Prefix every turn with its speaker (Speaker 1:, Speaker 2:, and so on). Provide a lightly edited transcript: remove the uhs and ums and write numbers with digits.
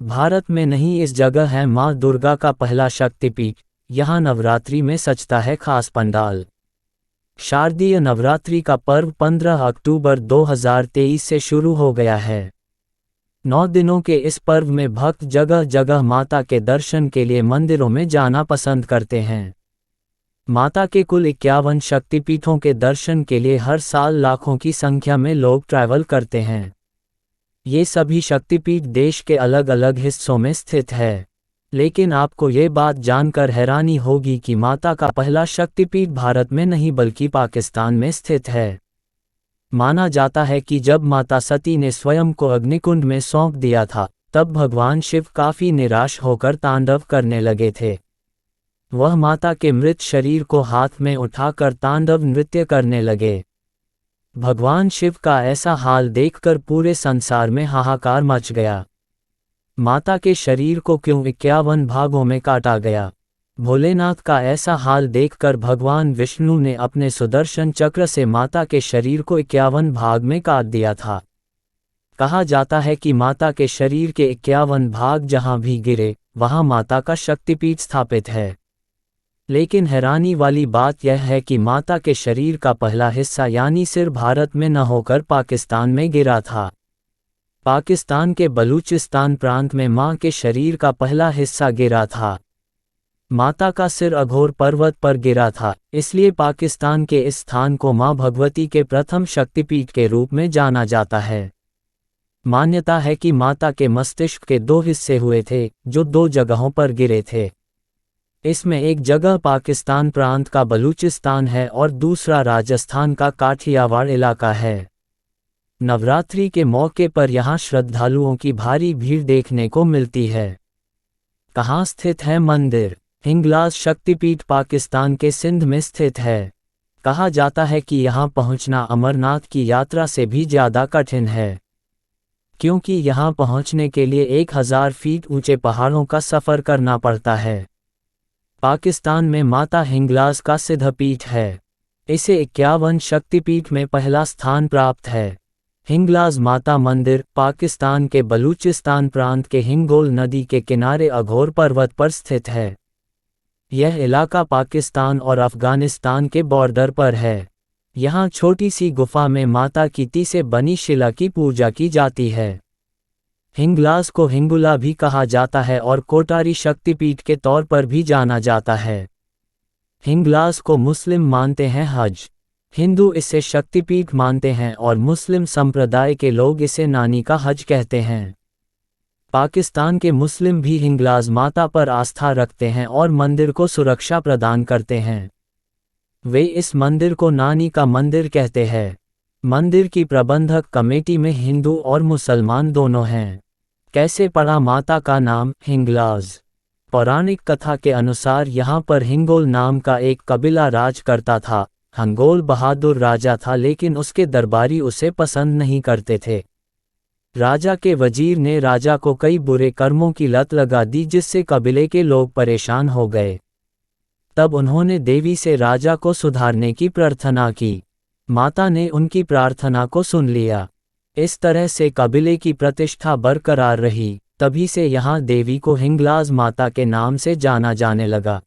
Speaker 1: भारत में नहीं इस जगह है माँ दुर्गा का पहला शक्तिपीठ। यहाँ नवरात्रि में सजता है खास पंडाल। शारदीय नवरात्रि का पर्व 15 अक्टूबर 2023 से शुरू हो गया है। 9 दिनों के इस पर्व में भक्त जगह जगह माता के दर्शन के लिए मंदिरों में जाना पसंद करते हैं। माता के कुल 51 शक्तिपीठों के दर्शन के लिए हर साल लाखों की संख्या में लोग ट्रैवल करते हैं। ये सभी शक्तिपीठ देश के अलग अलग हिस्सों में स्थित है, लेकिन आपको ये बात जानकर हैरानी होगी कि माता का पहला शक्तिपीठ भारत में नहीं बल्कि पाकिस्तान में स्थित है। माना जाता है कि जब माता सती ने स्वयं को अग्निकुंड में सौंप दिया था, तब भगवान शिव काफी निराश होकर तांडव करने लगे थे। वह माता के मृत शरीर को हाथ में उठाकर तांडव नृत्य करने लगे। भगवान शिव का ऐसा हाल देखकर पूरे संसार में हाहाकार मच गया। माता के शरीर को क्यों 51 भागों में काटा गया? भोलेनाथ का ऐसा हाल देखकर भगवान विष्णु ने अपने सुदर्शन चक्र से माता के शरीर को 51 भाग में काट दिया था। कहा जाता है कि माता के शरीर के 51 भाग जहां भी गिरे, वहां माता का शक्तिपीठ स्थापित है। लेकिन हैरानी वाली बात यह है कि माता के शरीर का पहला हिस्सा यानी सिर भारत में न होकर पाकिस्तान में गिरा था। पाकिस्तान के बलूचिस्तान प्रांत में मां के शरीर का पहला हिस्सा गिरा था। माता का सिर अघोर पर्वत पर गिरा था, इसलिए पाकिस्तान के इस स्थान को मां भगवती के प्रथम शक्तिपीठ के रूप में जाना जाता है। मान्यता है कि माता के मस्तिष्क के 2 हिस्से हुए थे, जो 2 जगहों पर गिरे थे। इसमें एक जगह पाकिस्तान प्रांत का बलूचिस्तान है और दूसरा राजस्थान का काठियावाड़ इलाका है। नवरात्रि के मौके पर यहाँ श्रद्धालुओं की भारी भीड़ देखने को मिलती है। कहाँ स्थित है मंदिर? हिंगलाज शक्तिपीठ पाकिस्तान के सिंध में स्थित है। कहा जाता है कि यहाँ पहुँचना अमरनाथ की यात्रा से भी ज़्यादा कठिन है, क्योंकि यहाँ पहुँचने के लिए 1000 फीट ऊंचे पहाड़ों का सफ़र करना पड़ता है। पाकिस्तान में माता हिंगलाज का सिद्धपीठ है। इसे 51 शक्तिपीठ में पहला स्थान प्राप्त है। हिंगलाज माता मंदिर पाकिस्तान के बलूचिस्तान प्रांत के हिंगोल नदी के किनारे अघोर पर्वत पर स्थित है। यह इलाका पाकिस्तान और अफगानिस्तान के बॉर्डर पर है। यहाँ छोटी सी गुफा में माता की ती से बनी शिला की पूजा की जाती है। हिंगलाज को हिंगुला भी कहा जाता है और कोटारी शक्तिपीठ के तौर पर भी जाना जाता है। हिंगलाज को मुस्लिम मानते हैं हज, हिंदू इसे शक्तिपीठ मानते हैं और मुस्लिम संप्रदाय के लोग इसे नानी का हज कहते हैं। पाकिस्तान के मुस्लिम भी हिंगलाज माता पर आस्था रखते हैं और मंदिर को सुरक्षा प्रदान करते हैं। वे इस मंदिर को नानी का मंदिर कहते हैं। मंदिर की प्रबंधक कमेटी में हिंदू और मुसलमान दोनों हैं। कैसे पड़ा माता का नाम हिंगलाज? पौराणिक कथा के अनुसार यहाँ पर हिंगोल नाम का एक कबीला राज करता था। हिंगोल बहादुर राजा था, लेकिन उसके दरबारी उसे पसंद नहीं करते थे। राजा के वजीर ने राजा को कई बुरे कर्मों की लत लगा दी, जिससे कबीले के लोग परेशान हो गए। तब उन्होंने देवी से राजा को सुधारने की प्रार्थना की। माता ने उनकी प्रार्थना को सुन लिया। इस तरह से कबीले की प्रतिष्ठा बरकरार रही। तभी से यहाँ देवी को हिंगलाज माता के नाम से जाना जाने लगा।